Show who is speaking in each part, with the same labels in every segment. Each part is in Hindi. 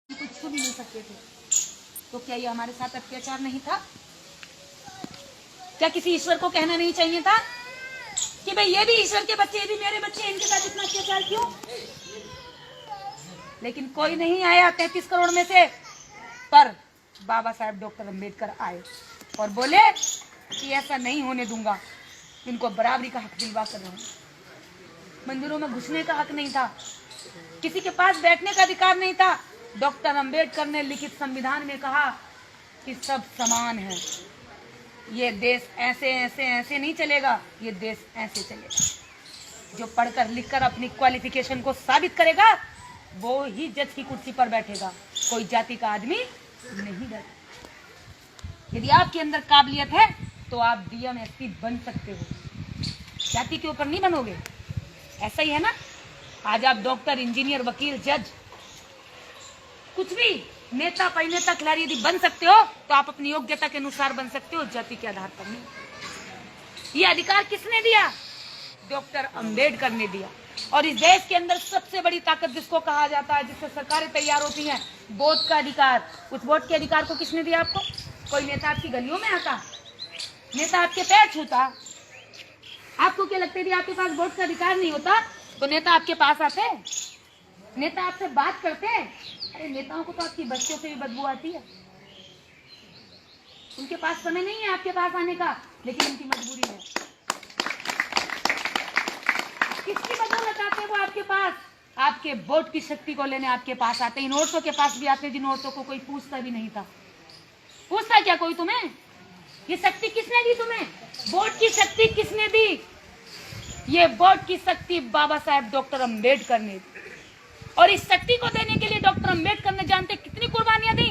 Speaker 1: कुछ छू भी नहीं सकते थे, तो क्या ये हमारे साथ अत्याचार नहीं था? क्या किसी ईश्वर को कहना नहीं चाहिए था कि भाई ये भी ईश्वर के बच्चे, ये भी मेरे बच्चे, इनके साथ इतना अत्याचार क्यों? लेकिन कोई नहीं आया 33 करोड़ में से, पर बाबा साहेब डॉक्टर अंबेडकर आए और बोले कि ऐसा नहीं होने दूंगा, इनको बराबरी का हक दिलवा कर रहा हूं। मंदिरों में घुसने का हक नहीं था, किसी के पास बैठने का अधिकार नहीं था। डॉक्टर अंबेडकर ने लिखित संविधान में कहा कि सब समान है, ये देश ऐसे ऐसे ऐसे नहीं चलेगा, ये देश ऐसे चलेगा। जो पढ़कर लिखकर अपनी क्वालिफिकेशन को साबित करेगा वो ही जज की कुर्सी पर बैठेगा, कोई जाति का आदमी नहीं डरे। यदि आपके अंदर काबिलियत है तो आप डीएम एसपी बन सकते हो, जाति के ऊपर नहीं बनोगे। ऐसा ही है ना, आज आप डॉक्टर, इंजीनियर, वकील, जज, कुछ भी नेता, परिनेता, खिलाड़ी यदि बन सकते हो तो आप अपनी योग्यता के अनुसार बन सकते हो, जाति के आधार पर नहीं। ये अधिकार किसने दिया? डॉक्टर अंबेडकर ने दिया। और इस देश के अंदर सबसे बड़ी ताकत जिसको कहा जाता है, जिससे सरकारें तैयार होती हैं, वोट का अधिकार। उस वोट के अधिकार को किसने दिया आपको? कोई नेता आपकी गलियों में आता, नेता आपके पैर छूता? आपको क्या लगता है, यदि आपके पास वोट का अधिकार नहीं होता तो नेता आपके पास आते, नेता आपसे बात करते? अरे नेताओं को तो आपकी बच्चों से भी बदबू आती है, उनके पास समय नहीं है आपके पास आने का, लेकिन उनकी मजबूरी है। किसकी बदौलत आते हैं वो आपके पास? आपके वोट की शक्ति को लेने आपके पास आते। इन औरतों के पास भी आते जिन औरतों को कोई पूछता भी नहीं था। पूछता क्या कोई तुम्हें? ये शक्ति किसने दी तुम्हें? वोट की शक्ति किसने दी? ये वोट की शक्ति बाबा साहेब डॉक्टर अंबेडकर ने दी। और इस शक्ति को देने के लिए डॉक्टर अंबेडकर ने जानते कितनी कुर्बानियां दी?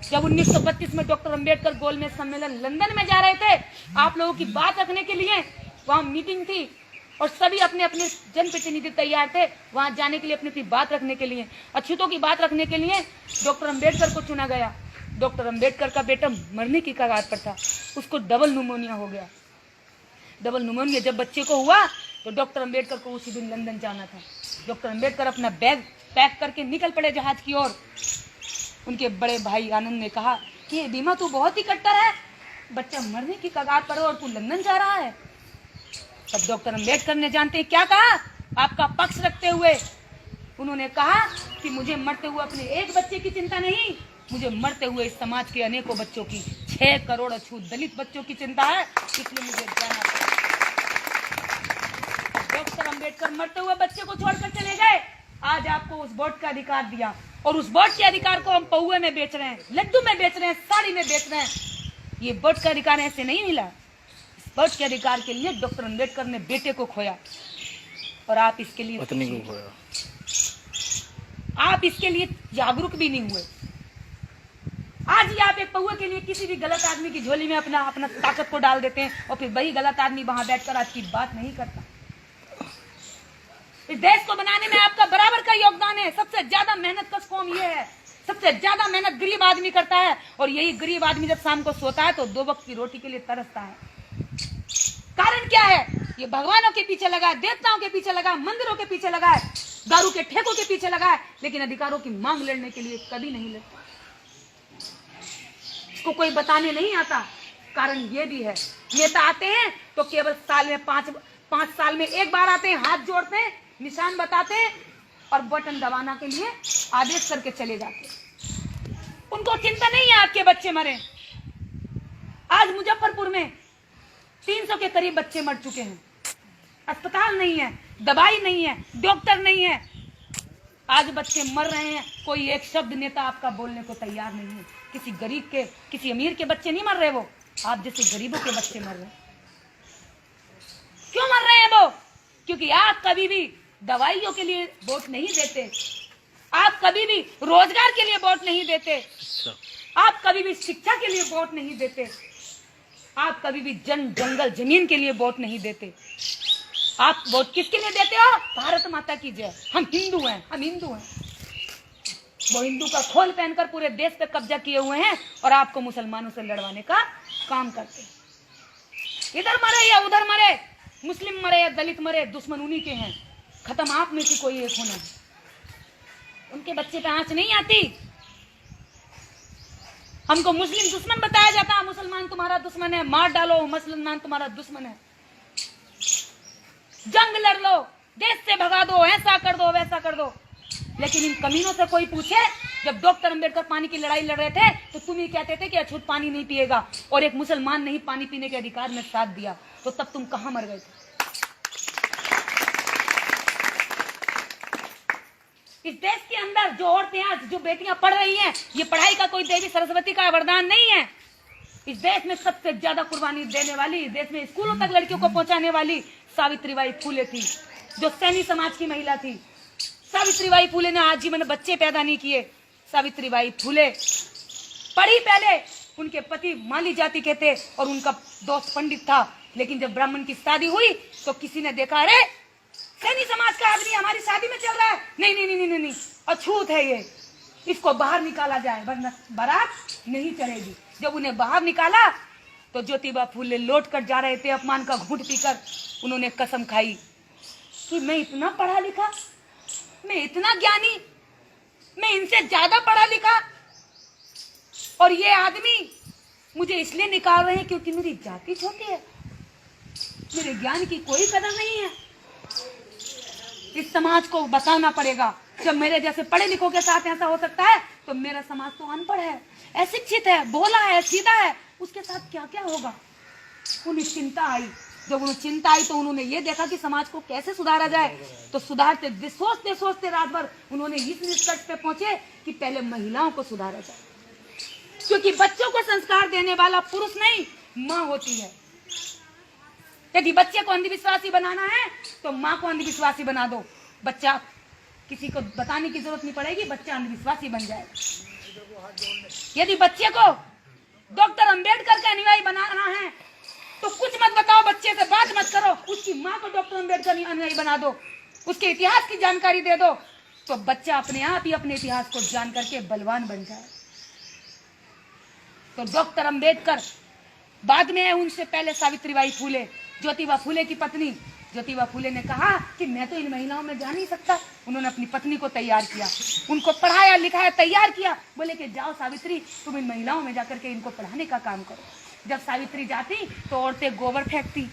Speaker 1: जब 1932 में डॉक्टर अंबेडकर गोलमेज सम्मेलन लंदन में जा रहे थे, आप लोगों की बात रखने के लिए वहां मीटिंग थी और सभी अपने अपने जनप्रतिनिधि तैयार थे वहां जाने के लिए, अपनी अपनी बात रखने के लिए, अछूतों की बात रखने के लिए डॉक्टर अंबेडकर को चुना गया। डॉक्टर अंबेडकर का बेटा मरने की कगार पर था, उसको डबल न्यूमोनिया हो गया। डबल न्यूमोनिया जब बच्चे को हुआ तो डॉक्टर अंबेडकर को उसी दिन लंदन जाना था। डॉक्टर अंबेडकर अपना बैग पैक करके निकल पड़े जहाज की ओर। उनके बड़े भाई आनंद ने कहा कि ये बीमा तू बहुत ही कट्टर है, बच्चा मरने की कगार पर है और तू लंदन जा रहा है। तब डॉक्टर अंबेडकर ने जानते हैं क्या कहा, आपका पक्ष रखते हुए उन्होंने कहा कि मुझे मरते हुए अपने एक बच्चे की चिंता नहीं, मुझे मरते हुए इस समाज के अनेकों बच्चों की, 6 करोड़ अछूत दलित बच्चों की चिंता है, इसलिए मुझे जाना पड़ा। डॉक्टर अंबेडकर मरते हुए बच्चे को छोड़कर चले गए। आज आपको उस वोट का अधिकार दिया और उस वोट के अधिकार को हम पौए में बेच रहे हैं, लड्डू में बेच रहे हैं, साड़ी में बेच रहे हैं। ये वोट का अधिकार ऐसे नहीं मिला। इस वोट के अधिकार के लिए डॉक्टर अंबेडकर ने बेटे को खोया और आप इसके लिए
Speaker 2: पत्नी को खोया।
Speaker 1: आप इसके लिए जागरूक भी नहीं हुए। आज ही आप एक पौए के लिए किसी भी गलत आदमी की झोली में अपना अपना ताकत को डाल देते हैं और फिर वही गलत आदमी वहां बैठकर आपकी बात नहीं करता। इस देश को बनाने में आपका बराबर का योगदान है। सबसे ज्यादा मेहनत का कौम ये है, सबसे ज्यादा मेहनत गरीब आदमी करता है और यही गरीब आदमी जब शाम को सोता है तो 2 वक्त की रोटी के लिए तरसता है। कारण क्या है? ये भगवानों के पीछे लगा है, देवताओं के पीछे लगा है, मंदिरों के पीछे लगा है, दारू के ठेकों के पीछे लगा है, लेकिन अधिकारों की मांग लड़ने के लिए कभी नहीं लड़ता। इसको कोई बताने नहीं आता। कारण ये भी है, नेता आते हैं तो केवल साल में 5 साल में एक बार आते हैं, हाथ जोड़ते हैं, निशान बताते हैं और बटन दबाना के लिए आदेश करके चले जाते हैं। उनको चिंता नहीं है आपके बच्चे मरे। आज मुजफ्फरपुर में 300 के करीब बच्चे मर चुके हैं। अस्पताल नहीं है, दवाई नहीं है, डॉक्टर नहीं है, आज बच्चे मर रहे हैं। कोई एक शब्द नेता आपका बोलने को तैयार नहीं है। किसी गरीब के, किसी अमीर के बच्चे नहीं मर रहे, वो आप जैसे गरीबों के बच्चे मर रहे हैं। क्यों मर रहे हैं वो? क्योंकि आप कभी भी दवाइयों के लिए वोट नहीं देते, आप कभी भी रोजगार के लिए वोट नहीं देते, आप कभी भी शिक्षा के लिए वोट नहीं देते, आप कभी भी जंगल जमीन के लिए वोट नहीं देते। आप वोट किसके लिए देते हो? भारत माता की जय। हम हिंदू हैं, हम हिंदू हैं। वो हिंदू का खोल पहनकर पूरे देश पे कब्जा किए हुए हैं और आपको मुसलमानों से लड़वाने का काम करते हैं। इधर मरे या उधर मरे, मुस्लिम मरे या दलित मरे, दुश्मन उन्हीं के हैं। खत्म आप में से कोई एक होना है। उनके बच्चे पे आंच नहीं आती। हमको मुस्लिम दुश्मन बताया जाता है, मुसलमान तुम्हारा दुश्मन है, मार डालो, मुसलमान तुम्हारा दुश्मन है, जंग लड़ लो, देश से भगा दो, ऐसा कर दो, वैसा कर दो। लेकिन इन कमीनों से कोई पूछे, जब डॉक्टर अंबेडकर पानी की लड़ाई लड़ रहे थे तो तुम ही कहते थे कि अछूत पानी नहीं पिएगा, और एक मुसलमान ने ही पानी पीने के अधिकार में साथ दिया, तो तब तुम कहां मर गए थे? इस देश के अंदर जो औरतें आज, जो बेटियां पढ़ रही हैं, ये पढ़ाई का कोई देवी सरस्वती का वरदान नहीं है। इस देश में सबसे ज्यादा कुर्बानी देने वाली, देश में स्कूलों तक लड़कियों को पहुंचाने वाली सावित्रीबाई फूले थी, जो सैनी समाज की महिला थी। सावित्रीबाई फूले ने आजीवन बच्चे पैदा नहीं किए। सावित्रीबाई फूले पढ़ी पहले, उनके पति माली जाति के थे और उनका दोस्त पंडित था, लेकिन जब ब्राह्मण की शादी हुई तो किसी ने देखा, अरे सैनी समाज का आदमी हमारी शादी में चल रहा है, नहीं नहीं नहीं नहीं नहीं, अछूत है ये, इसको बाहर निकाला जाए वरना बारात नहीं चलेगी। जब उन्हें बाहर निकाला तो ज्योतिबा फूले लौट कर जा रहे थे, अपमान का घूंट पीकर उन्होंने कसम खाई कि मैं इतना पढ़ा लिखा, मैं इतना ज्ञानी, मैं इनसे ज्यादा पढ़ा लिखा, और ये आदमी मुझे इसलिए निकाल रहे हैं क्योंकि मेरी जाति छोटी है, मेरे ज्ञान की कोई कदर नहीं है। इस समाज को बताना पड़ेगा, जब मेरे जैसे पढ़े लिखों के साथ ऐसा हो सकता है तो मेरा समाज तो अनपढ़ है, अशिक्षित है, भोला है, सीधा है, उसके साथ क्या क्या होगा। उन्हें चिंता आई, जब उन्हें चिंता आई तो उन्होंने ये देखा कि समाज को कैसे सुधारा जाए, तो सुधारते सोचते सोचते रात भर उन्होंने इस निष्कर्ष पे पहुंचे कि पहले महिलाओं को सुधारा जाए, क्योंकि बच्चों को संस्कार देने वाला पुरुष नहीं, माँ होती है। यदि बच्चे को अंधविश्वासी बनाना है तो माँ को अंधविश्वासी बना दो, बच्चा किसी को बताने की जरूरत नहीं पड़ेगी, बच्चा अंधविश्वासी बन जाएगा। यदि बच्चे को डॉक्टर अंबेडकर का अनुयायी बनाना है तो कुछ मत बताओ, बच्चे से बात मत करो, उसकी माँ को डॉक्टर अंबेडकर अनुयायी बना दो, उसके इतिहास की जानकारी दे दो, तो बच्चा अपने आप ही अपने इतिहास को जान करके बलवान बन जाए। तो डॉक्टर अंबेडकर बाद में है, उनसे पहले सावित्रीबाई फूले, ज्योतिबा फूले की पत्नी। ज्योतिबा फूले ने कहा कि मैं तो इन महिलाओं में जा नहीं सकता। उन्होंने अपनी पत्नी को तैयार किया, उनको पढ़ाया लिखाया, तैयार किया, बोले कि जाओ सावित्री, तुम इन महिलाओं में जाकर के इनको पढ़ाने का काम करो। जब सावित्री जाती तो औरतें गोबर फेंकती,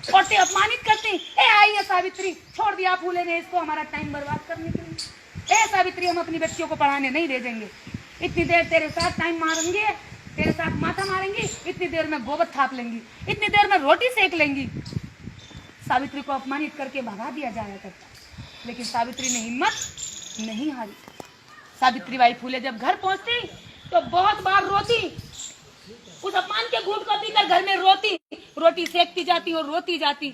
Speaker 1: औरतें अपमानित करती, ए आई है सावित्री, छोड़ दिया फूले ने इसको हमारा टाइम बर्बाद करने के लिए, ए सावित्री हम अपनी बच्चियों को पढ़ाने नहीं भेजेंगे, इतनी देर तेरे साथ टाइम मारेंगे, तेरे साथ माथा मारेंगी, इतनी देर में गोबर थाप लेंगी, इतनी देर में रोटी सेक लेंगी। सावित्री को अपमानित करके भगा दिया जाया करता, लेकिन सावित्री ने हिम्मत नहीं हारी। सावित्रीबाई फूले जब घर पहुंचती तो बहुत बार रोती, उस अपमान के घूंट को पीकर घर में रोती, रोटी सेकती जाती और रोती जाती।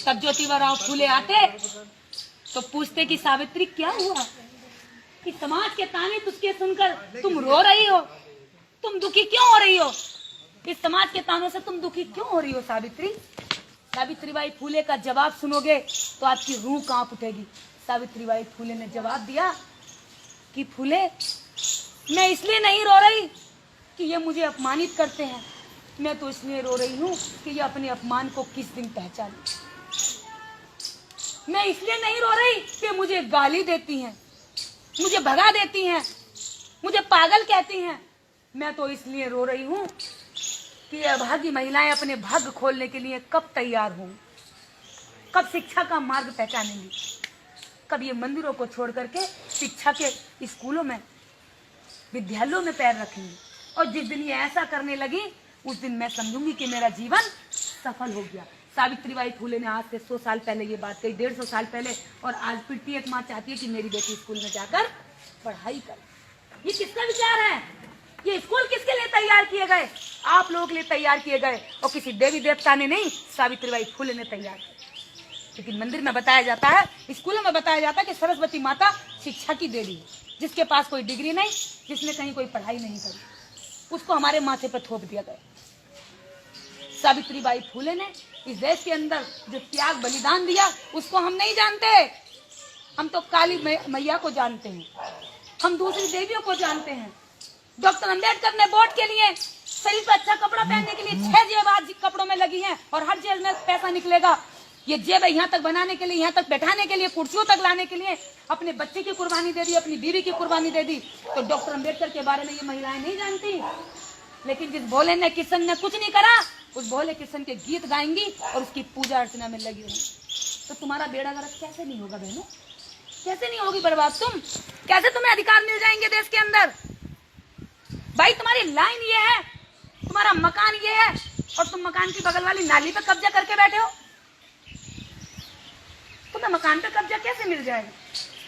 Speaker 1: तब ज्योतिबा फूले आते तो पूछते कि सावित्री क्या हुआ, कि समाज के ताने तुझके सुनकर तुम रो रही हो, तुम दुखी क्यों हो रही हो, इस समाज के तानों से तुम दुखी क्यों हो रही हो सावित्री। सावित्रीबाई फूले का जवाब सुनोगे तो आपकी रूह कांप उठेगी। सावित्रीबाई फूले ने जवाब दिया कि फूले, मैं इसलिए नहीं रो रही कि ये मुझे अपमानित करते हैं, मैं तो इसलिए रो रही हूँ कि ये अपने अपमान को किस दिन पहचाने। मैं इसलिए नहीं रो रही कि मुझे गाली देती हैं, मुझे भगा देती हैं, मुझे पागल कहती हैं, मैं तो इसलिए रो रही हूँ कि अभागी महिलाएं अपने भाग्य खोलने के लिए कब तैयार हों, कब शिक्षा का मार्ग पहचानेंगी, कब ये मंदिरों को छोड़ करके शिक्षा के स्कूलों में, विद्यालयों में पैर रखेंगी। और जिस दिन ये ऐसा करने लगी उस दिन मैं समझूंगी कि मेरा जीवन सफल हो गया। सावित्रीबाई फूले ने आज से 100 साल पहले ये बात कही, 150 साल पहले, और आज फिर एक माँ चाहती है कि मेरी बेटी स्कूल में जाकर पढ़ाई करे। ये किसका विचार है? ये स्कूल किसके लिए तैयार किए गए? आप लोगों के लिए तैयार किए गए, और किसी देवी देवता ने नहीं, सावित्रीबाई फूले ने तैयार किया। लेकिन मंदिर में बताया जाता है, स्कूलों में बताया जाता है कि सरस्वती माता शिक्षा की देवी है, जिसके पास कोई डिग्री नहीं, जिसने कहीं कोई पढ़ाई नहीं करी, उसको हमारे माथे पर थोप दिया गया। सावित्रीबाई फूले ने इस देश के अंदर जो त्याग बलिदान दिया उसको हम नहीं जानते, हम तो काली मैया को जानते हैं, हम दूसरी देवियों को जानते हैं। डॉक्टर अंबेडकर ने वोट के लिए शरीर पर अच्छा कपड़ा पहनने के लिए 6 जेब आज कपड़ों में लगी हैं और हर जेब में पैसा निकलेगा। ये जेब यहाँ तक बनाने के लिए, यहाँ तक बैठाने के लिए, कुर्सियों तक लाने के लिए अपने बच्चे की कुर्बानी दे दी, अपनी बीवी की कुर्बानी दे दी। तो डॉक्टर अम्बेडकर के बारे में ये महिलाएं नहीं जानती। लेकिन जिस भोले ने किशन ने कुछ नहीं करा, उस भोले किशन के गीत गाएंगी और उसकी पूजा अर्चना में लगी रही। तो तुम्हारा बेड़ा गर्क कैसे नहीं होगा बहनों? कैसे नहीं होगी बर्बाद तुम? कैसे तुम्हें अधिकार मिल जाएंगे देश के अंदर? भाई तुम्हारी लाइन ये है, तुम्हारा मकान ये है, और तुम मकान की बगल वाली नाली पे कब्जा करके बैठे हो। तुम्हें मकान पे कब्जा कैसे मिल जाएगा?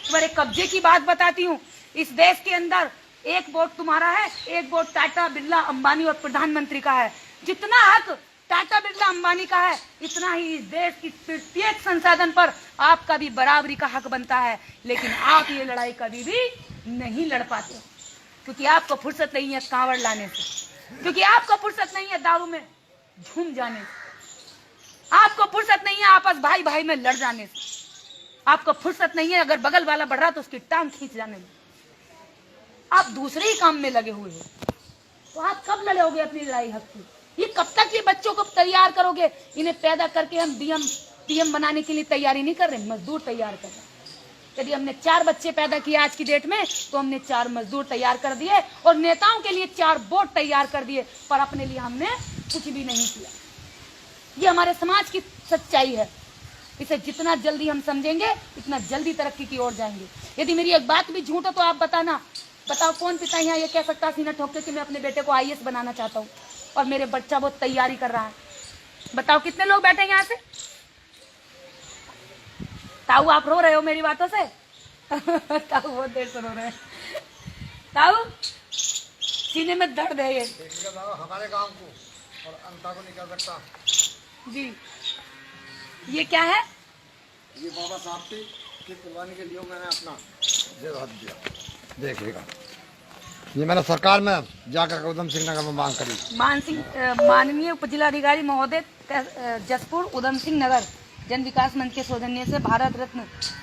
Speaker 1: तुम्हारे कब्जे की बात बताती हूँ। इस देश के अंदर एक वोट तुम्हारा है, एक वोट टाटा, बिरला, अंबानी और प्रधानमंत्री का है। जितना हक टाटा, बिरला, अंबानी का है, इतना ही इस देश की प्रत्येक संसाधन पर आपका भी बराबरी का हक बनता है। लेकिन आप ये लड़ाई कभी भी नहीं लड़ पाते, क्योंकि आपको फुर्सत नहीं है कांवड़ लाने से, क्योंकि आपको फुर्सत नहीं है दारू में झूम जाने से, आपको फुर्सत नहीं है आपस भाई भाई में लड़ जाने से, आपको फुर्सत नहीं है अगर बगल वाला बढ़ रहा तो उसकी टांग खींच जाने में। आप दूसरे ही काम में लगे हुए हो, तो आप कब लड़ोगे अपनी लड़ाई हक की? ये कब तक ये बच्चों को तैयार करोगे? इन्हें पैदा करके हम डीएम बनाने के लिए तैयारी नहीं कर रहे, मजदूर तैयार कर रहे हैं। यदि हमने 4 बच्चे पैदा किए आज की डेट में, तो हमने 4 मजदूर तैयार कर दिए और नेताओं के लिए 4 वोट तैयार कर दिए, पर अपने लिए हमने कुछ भी नहीं किया। ये हमारे समाज की सच्चाई है। इसे जितना जल्दी हम समझेंगे, इतना जल्दी तरक्की की ओर जाएंगे। यदि मेरी एक बात भी झूठ हो तो आप बताना, बताओ कौन पिता यहाँ ये कह सकता सीना ठोक के कि मैं अपने बेटे को आईएएस बनाना चाहता हूँ और मेरे बच्चा बहुत तैयारी कर रहा है? बताओ कितने लोग बैठे यहाँ से? ताऊ आप रो रहे हो मेरी बातों से? ताऊ बहुत देर से रो रहे हैं। ताऊ सीने में दर्द है ये
Speaker 2: हमारे गांव को और अंता को नहीं कर सकता
Speaker 1: जी। ये क्या है?
Speaker 2: ये बाबा साहब की कुर्बानी के लिए मैंने अपना जगह दिया। देखिएगा, ये मैंने सरकार में जाकर उधम सिंह नगर में मांग करी।
Speaker 1: माननीय उपजिलाधिकारी महोदय जसपुर उधम सिंह नगर जन विकास मंच के सौजन्य से भारत रत्न